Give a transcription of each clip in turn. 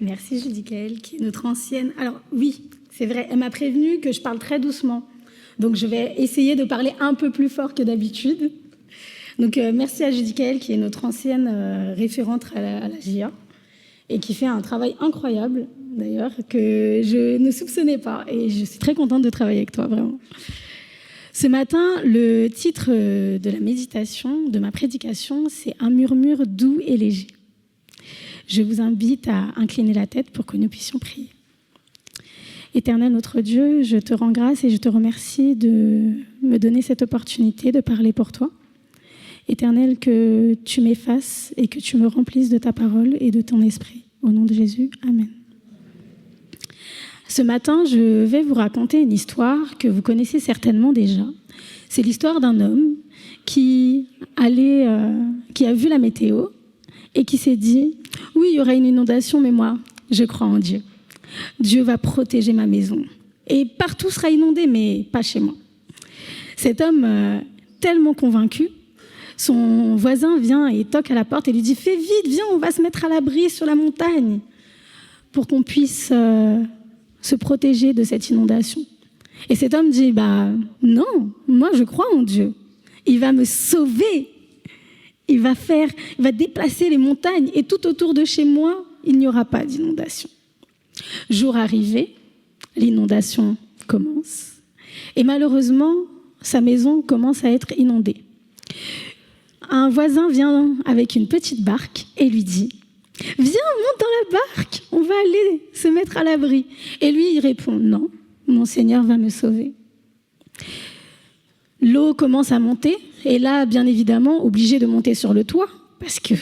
Merci Judicaël, qui est notre ancienne. Alors oui, c'est vrai, elle m'a prévenu que je parle très doucement. Donc je vais essayer de parler un peu plus fort que d'habitude. Donc merci à Judicaël, qui est notre ancienne référente à la JA et qui fait un travail incroyable, d'ailleurs, que je ne soupçonnais pas. Et je suis très contente de travailler avec toi, vraiment. Ce matin, le titre de la méditation, de ma prédication, c'est « Un murmure doux et léger ». Je vous invite à incliner la tête pour que nous puissions prier. Éternel notre Dieu, je te rends grâce et je te remercie de me donner cette opportunité de parler pour toi. Éternel, que tu m'effaces et que tu me remplisses de ta parole et de ton esprit. Au nom de Jésus, Amen. Ce matin, je vais vous raconter une histoire que vous connaissez certainement déjà. C'est l'histoire d'un homme qui a vu la météo et qui s'est dit « Oui, il y aura une inondation, mais moi, je crois en Dieu. Dieu va protéger ma maison. Et partout sera inondé, mais pas chez moi. » Cet homme, tellement convaincu, son voisin vient et toque à la porte et lui dit « Fais vite, viens, on va se mettre à l'abri sur la montagne pour qu'on puisse se protéger de cette inondation. » Et cet homme dit « Non, moi je crois en Dieu. Il va me sauver. Il va déplacer les montagnes et tout autour de chez moi, il n'y aura pas d'inondation. » Jour arrivé, l'inondation commence et malheureusement, sa maison commence à être inondée. Un voisin vient avec une petite barque et lui dit « Viens, monte dans la barque, on va aller se mettre à l'abri. » Et lui, il répond « Non, mon Seigneur va me sauver. » L'eau commence à monter et là, bien évidemment, obligé de monter sur le toit parce que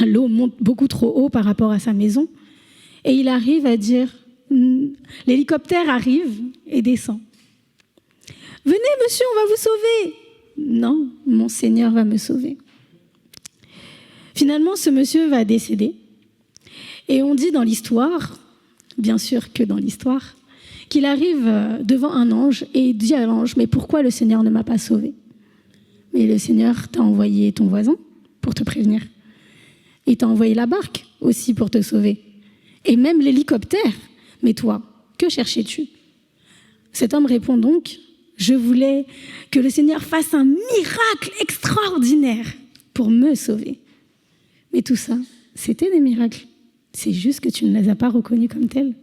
l'eau monte beaucoup trop haut par rapport à sa maison. Et il arrive à dire « L'hélicoptère arrive et descend. »« Venez, monsieur, on va vous sauver. » »« Non, mon Seigneur va me sauver. » Finalement, ce monsieur va décéder. Et on dit dans l'histoire, bien sûr que dans l'histoire, qu'il arrive devant un ange et il dit à l'ange « Mais pourquoi le Seigneur ne m'a pas sauvé ?» Mais le Seigneur t'a envoyé ton voisin pour te prévenir. Il t'a envoyé la barque aussi pour te sauver. Et même l'hélicoptère. Mais toi, que cherchais-tu ? Cet homme répond donc « Je voulais que le Seigneur fasse un miracle extraordinaire pour me sauver. » Mais tout ça, c'était des miracles. C'est juste que tu ne les as pas reconnus comme tels.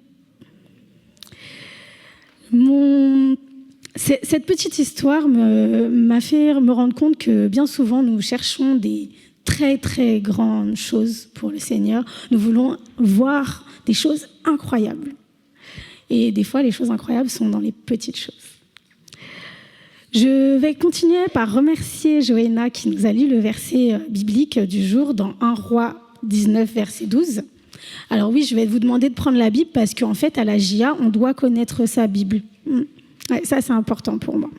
Cette petite histoire m'a fait me rendre compte que bien souvent, nous cherchons des très, très grandes choses pour le Seigneur. Nous voulons voir des choses incroyables. Et des fois, les choses incroyables sont dans les petites choses. Je vais continuer par remercier Joëna qui nous a lu le verset biblique du jour dans 1 Roi 19, verset 12. Alors oui, je vais vous demander de prendre la Bible parce qu'en fait, à la JA, on doit connaître sa Bible. Ouais, ça, c'est important pour moi.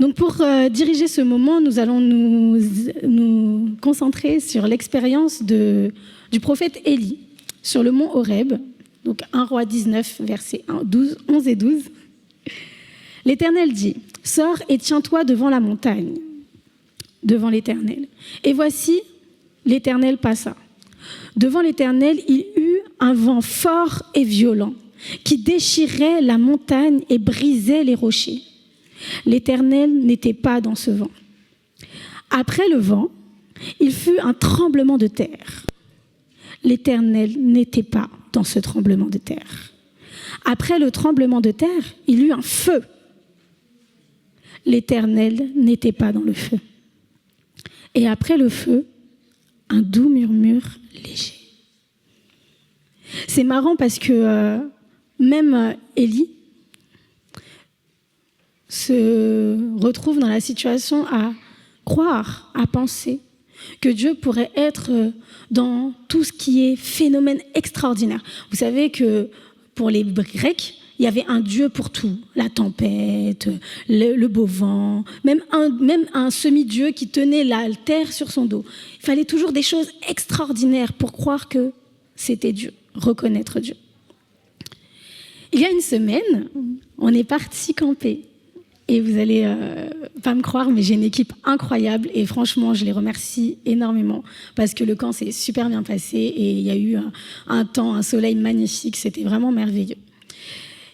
Donc pour diriger ce moment, nous allons nous concentrer sur l'expérience du prophète Élie sur le mont Horeb. Donc 1 Roi 19, versets 11 et 12. L'Éternel dit « Sors et tiens-toi devant la montagne, devant l'Éternel. » Et voici, l'Éternel passa. Devant l'Éternel, il eut un vent fort et violent qui déchirait la montagne et brisait les rochers. L'Éternel n'était pas dans ce vent. Après le vent, il fut un tremblement de terre. L'Éternel n'était pas dans ce tremblement de terre. Après le tremblement de terre, il y eut un feu. L'Éternel n'était pas dans le feu. Et après le feu, un doux murmure léger. C'est marrant parce que même Élie se retrouve dans la situation à croire, à penser que Dieu pourrait être dans tout ce qui est phénomène extraordinaire. Vous savez que pour les Grecs, il y avait un Dieu pour tout, la tempête, le beau vent, même un semi-dieu qui tenait la terre sur son dos. Il fallait toujours des choses extraordinaires pour croire que c'était Dieu, reconnaître Dieu. Il y a une semaine, on est parti camper Et vous allez pas me croire, mais j'ai une équipe incroyable et franchement, je les remercie énormément parce que le camp s'est super bien passé et il y a eu un temps, un soleil magnifique, c'était vraiment merveilleux.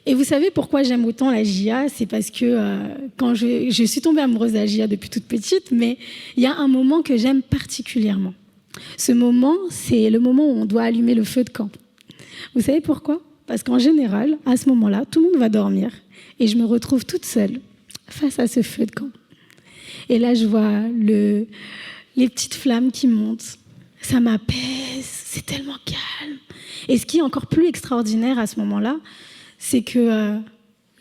Et vous savez pourquoi j'aime autant la JA? C'est parce que quand je suis tombée amoureuse de la JA depuis toute petite, mais il y a un moment que j'aime particulièrement. Ce moment, c'est le moment où on doit allumer le feu de camp. Vous savez pourquoi? Parce qu'en général, à ce moment-là, tout le monde va dormir et je me retrouve toute seule face à ce feu de camp. Et là, je vois les petites flammes qui montent. Ça m'apaise, c'est tellement calme. Et ce qui est encore plus extraordinaire à ce moment-là, c'est que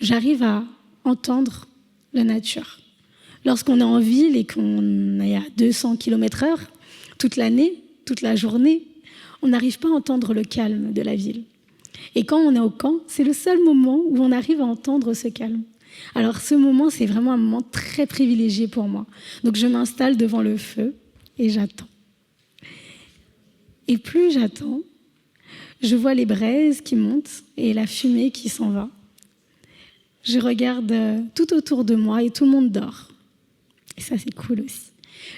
j'arrive à entendre la nature. Lorsqu'on est en ville et qu'on est à 200 km/h, toute l'année, toute la journée, on n'arrive pas à entendre le calme de la ville. Et quand on est au camp, c'est le seul moment où on arrive à entendre ce calme. Alors ce moment, c'est vraiment un moment très privilégié pour moi. Donc je m'installe devant le feu et j'attends. Et plus j'attends, je vois les braises qui montent et la fumée qui s'en va. Je regarde tout autour de moi et tout le monde dort. Et ça, c'est cool aussi.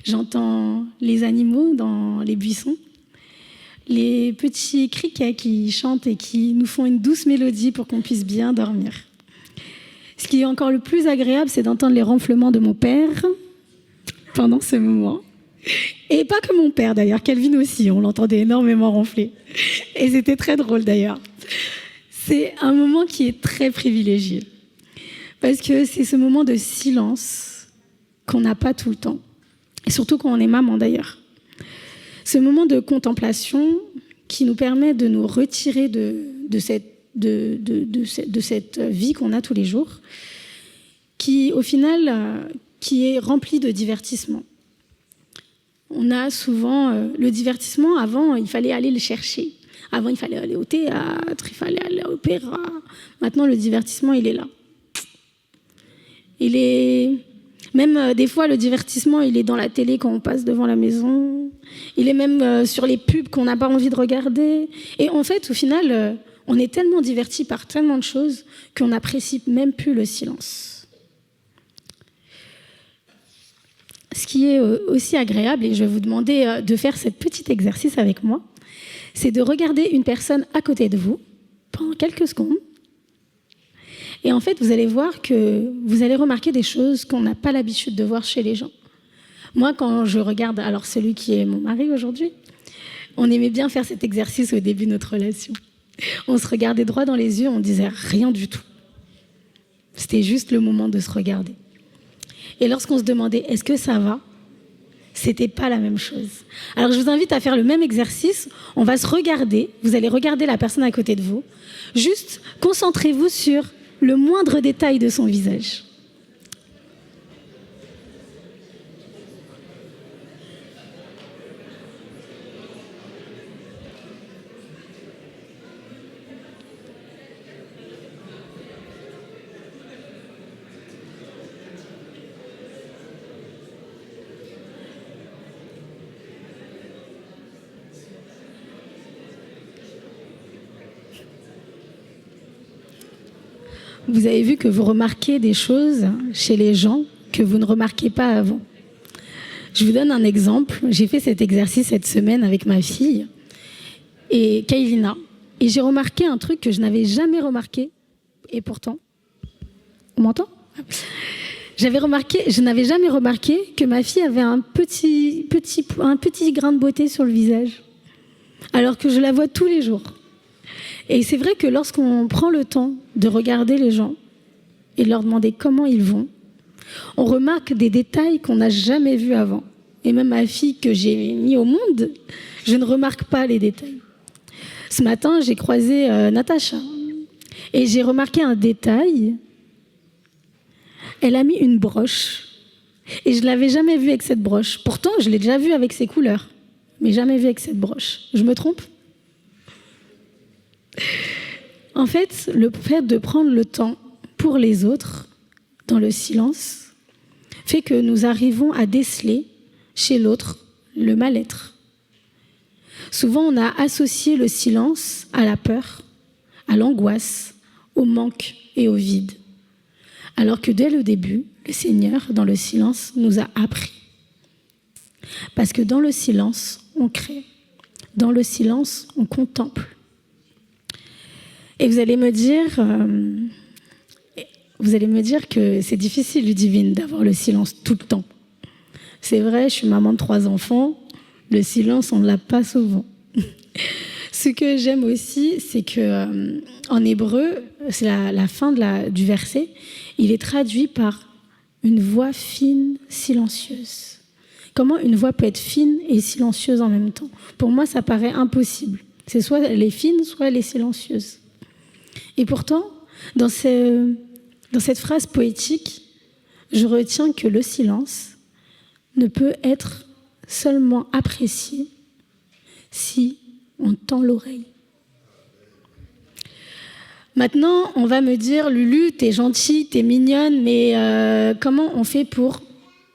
J'entends les animaux dans les buissons, les petits criquets qui chantent et qui nous font une douce mélodie pour qu'on puisse bien dormir. Ce qui est encore le plus agréable, c'est d'entendre les ronflements de mon père pendant ce moment. Et pas que mon père d'ailleurs, Calvin aussi, on l'entendait énormément ronfler. Et c'était très drôle d'ailleurs. C'est un moment qui est très privilégié. Parce que c'est ce moment de silence qu'on n'a pas tout le temps. Et surtout quand on est maman d'ailleurs. Ce moment de contemplation qui nous permet de nous retirer de cette vie qu'on a tous les jours, qui au final, qui est remplie de divertissement. On a souvent le divertissement, avant il fallait aller le chercher. Avant il fallait aller au théâtre, il fallait aller à l'opéra. Maintenant le divertissement il est là. Il est... Même des fois le divertissement il est dans la télé quand on passe devant la maison. Il est même sur les pubs qu'on n'a pas envie de regarder. Et en fait au final... on est tellement divertis par tellement de choses qu'on n'apprécie même plus le silence. Ce qui est aussi agréable, et je vais vous demander de faire ce petit exercice avec moi, c'est de regarder une personne à côté de vous pendant quelques secondes. Et en fait, vous allez voir que vous allez remarquer des choses qu'on n'a pas l'habitude de voir chez les gens. Moi, quand je regarde, alors celui qui est mon mari aujourd'hui, on aimait bien faire cet exercice au début de notre relation. On se regardait droit dans les yeux, on disait rien du tout. C'était juste le moment de se regarder. Et lorsqu'on se demandait est-ce que ça va, c'était pas la même chose. Alors je vous invite à faire le même exercice. On va se regarder, vous allez regarder la personne à côté de vous. Juste concentrez-vous sur le moindre détail de son visage. Vous avez vu que vous remarquez des choses chez les gens que vous ne remarquez pas avant. Je vous donne un exemple. J'ai fait cet exercice cette semaine avec ma fille et Kailina. Et j'ai remarqué un truc que je n'avais jamais remarqué. Et pourtant, on m'entend ? Je n'avais jamais remarqué que ma fille avait un petit grain de beauté sur le visage. Alors que je la vois tous les jours. Et c'est vrai que lorsqu'on prend le temps de regarder les gens et de leur demander comment ils vont, on remarque des détails qu'on n'a jamais vus avant. Et même ma fille que j'ai mis au monde, je ne remarque pas les détails. Ce matin, j'ai croisé Natacha et j'ai remarqué un détail. Elle a mis une broche et je ne l'avais jamais vue avec cette broche. Pourtant, je l'ai déjà vue avec ses couleurs, mais jamais vue avec cette broche. Je me trompe ? En fait, le fait de prendre le temps pour les autres, dans le silence, fait que nous arrivons à déceler chez l'autre le mal-être. Souvent, on a associé le silence à la peur, à l'angoisse, au manque et au vide. Alors que dès le début, le Seigneur, dans le silence, nous a appris. Parce que dans le silence, on crée. Dans le silence, on contemple. Et vous allez me dire que c'est difficile, Ludivine, d'avoir le silence tout le temps. C'est vrai, je suis maman de 3 enfants. Le silence, on ne l'a pas souvent. Ce que j'aime aussi, c'est que en hébreu, c'est la fin du verset, il est traduit par une voix fine, silencieuse. Comment une voix peut être fine et silencieuse en même temps? Pour moi, ça paraît impossible. C'est soit elle est fine, soit elle est silencieuse. Et pourtant, dans cette phrase poétique, je retiens que le silence ne peut être seulement apprécié si on tend l'oreille. Maintenant, on va me dire, Lulu, t'es gentille, t'es mignonne, mais comment on fait pour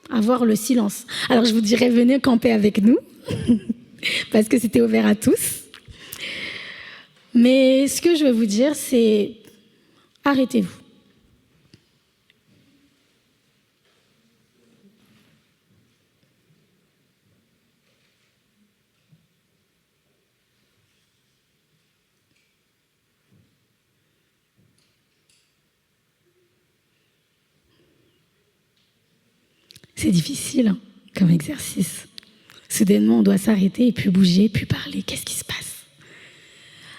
avoir le silence? Alors, je vous dirais, venez camper avec nous, parce que c'était ouvert à tous. Mais ce que je veux vous dire, c'est arrêtez-vous. C'est difficile hein, comme exercice. Soudainement, on doit s'arrêter et puis bouger, puis parler. Qu'est-ce qui se passe?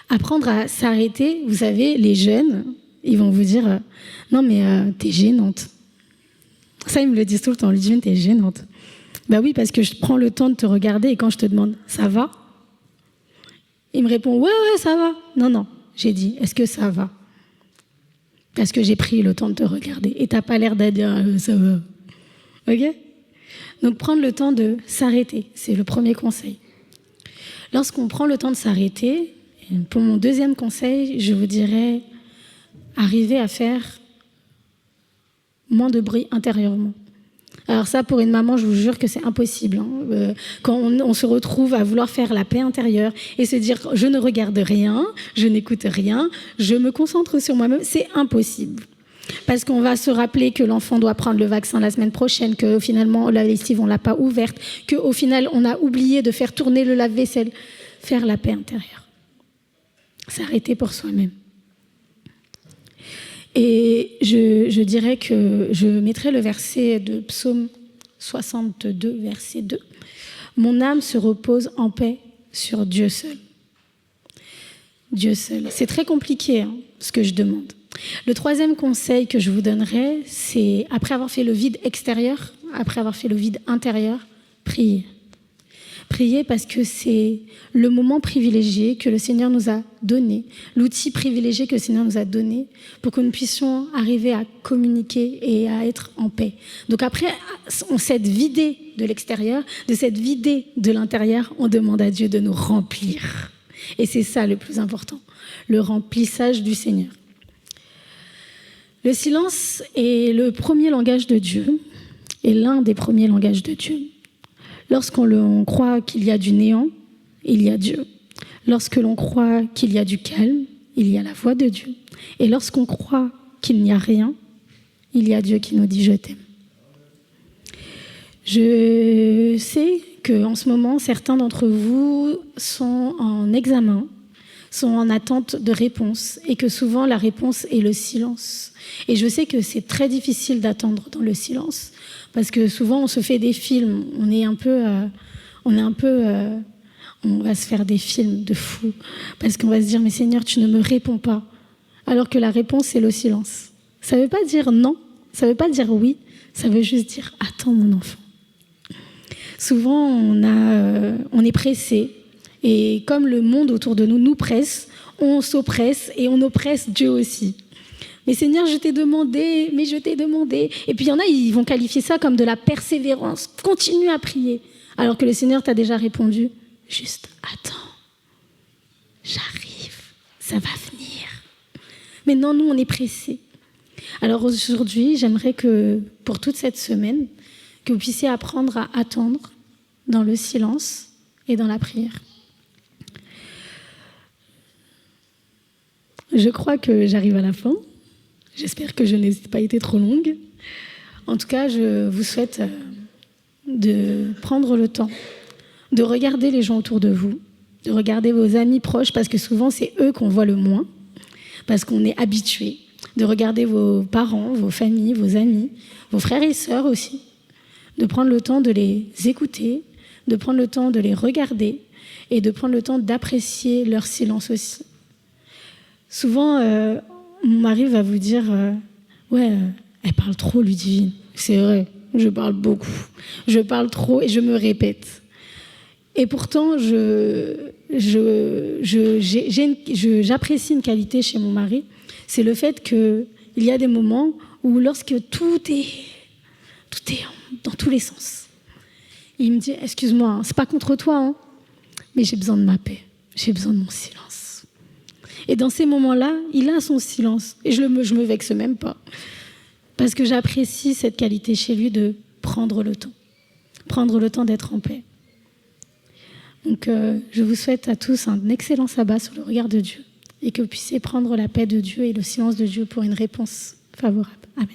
Apprendre à s'arrêter, vous savez, les jeunes, ils vont vous dire « Non, mais t'es gênante. » Ça, ils me le disent tout le temps. Ludivine, t'es gênante. Ben oui, parce que je prends le temps de te regarder et quand je te demande « Ça va ?» Il me répond « Ouais, ça va. » Non, j'ai dit « Est-ce que ça va ?» Parce que j'ai pris le temps de te regarder et t'as pas l'air de dire « Ça va. » Ok? Donc, prendre le temps de s'arrêter, c'est le premier conseil. Lorsqu'on prend le temps de s'arrêter, pour mon deuxième conseil, je vous dirais arriver à faire moins de bruit intérieurement. Alors ça, pour une maman, je vous jure que c'est impossible. Hein. Quand on se retrouve à vouloir faire la paix intérieure et se dire « je ne regarde rien, je n'écoute rien, je me concentre sur moi-même », c'est impossible. Parce qu'on va se rappeler que l'enfant doit prendre le vaccin la semaine prochaine, que finalement la lessive on l'a pas ouverte, qu'au final on a oublié de faire tourner le lave-vaisselle. Faire la paix intérieure. S'arrêter pour soi-même. Et je dirais que je mettrai le verset de Psaume 62, verset 2. Mon âme se repose en paix sur Dieu seul. Dieu seul. C'est très compliqué hein, ce que je demande. Le troisième conseil que je vous donnerai, c'est après avoir fait le vide extérieur, après avoir fait le vide intérieur, priez. Priez parce que c'est le moment privilégié que le Seigneur nous a donné, l'outil privilégié que le Seigneur nous a donné pour que nous puissions arriver à communiquer et à être en paix. Donc après, on s'est vidé de l'extérieur, de s'être vidé de l'intérieur, on demande à Dieu de nous remplir. Et c'est ça le plus important, le remplissage du Seigneur. Le silence est le premier langage de Dieu, est l'un des premiers langages de Dieu. Lorsqu'on croit qu'il y a du néant, il y a Dieu. Lorsque l'on croit qu'il y a du calme, il y a la voix de Dieu. Et lorsqu'on croit qu'il n'y a rien, il y a Dieu qui nous dit « je t'aime ». Je sais qu'en ce moment, certains d'entre vous sont en examen, sont en attente de réponse et que souvent la réponse est le silence. Et je sais que c'est très difficile d'attendre dans le silence parce que souvent on se fait des films, on va se faire des films de fous parce qu'on va se dire mais Seigneur tu ne me réponds pas alors que la réponse c'est le silence. Ça veut pas dire non, ça veut pas dire oui, ça veut juste dire attends mon enfant. Souvent on est pressé. Et comme le monde autour de nous nous presse, on s'oppresse et on oppresse Dieu aussi. Mais Seigneur, je t'ai demandé, mais je t'ai demandé. Et puis il y en a, ils vont qualifier ça comme de la persévérance. Continue à prier. Alors que le Seigneur t'a déjà répondu, juste attends, j'arrive, ça va venir. Mais non, nous, on est pressés. Alors aujourd'hui, j'aimerais que pour toute cette semaine, que vous puissiez apprendre à attendre dans le silence et dans la prière. Je crois que j'arrive à la fin. J'espère que je n'ai pas été trop longue. En tout cas, je vous souhaite de prendre le temps de regarder les gens autour de vous, de regarder vos amis proches, parce que souvent, c'est eux qu'on voit le moins, parce qu'on est habitué, de regarder vos parents, vos familles, vos amis, vos frères et sœurs aussi, de prendre le temps de les écouter, de prendre le temps de les regarder et de prendre le temps d'apprécier leur silence aussi. Souvent, mon mari va vous dire ouais, elle parle trop, Ludivine. C'est vrai, je parle beaucoup. Je parle trop et je me répète. Et pourtant, j'apprécie une qualité chez mon mari, c'est le fait qu'il y a des moments où lorsque tout est dans tous les sens, il me dit, excuse-moi, hein, c'est pas contre toi, hein, mais j'ai besoin de ma paix, j'ai besoin de mon silence. Et dans ces moments-là, il a son silence. Et je me vexe même pas. Parce que j'apprécie cette qualité chez lui de prendre le temps d'être en paix. Donc, je vous souhaite à tous un excellent sabbat sur le regard de Dieu et que vous puissiez prendre la paix de Dieu et le silence de Dieu pour une réponse favorable. Amen.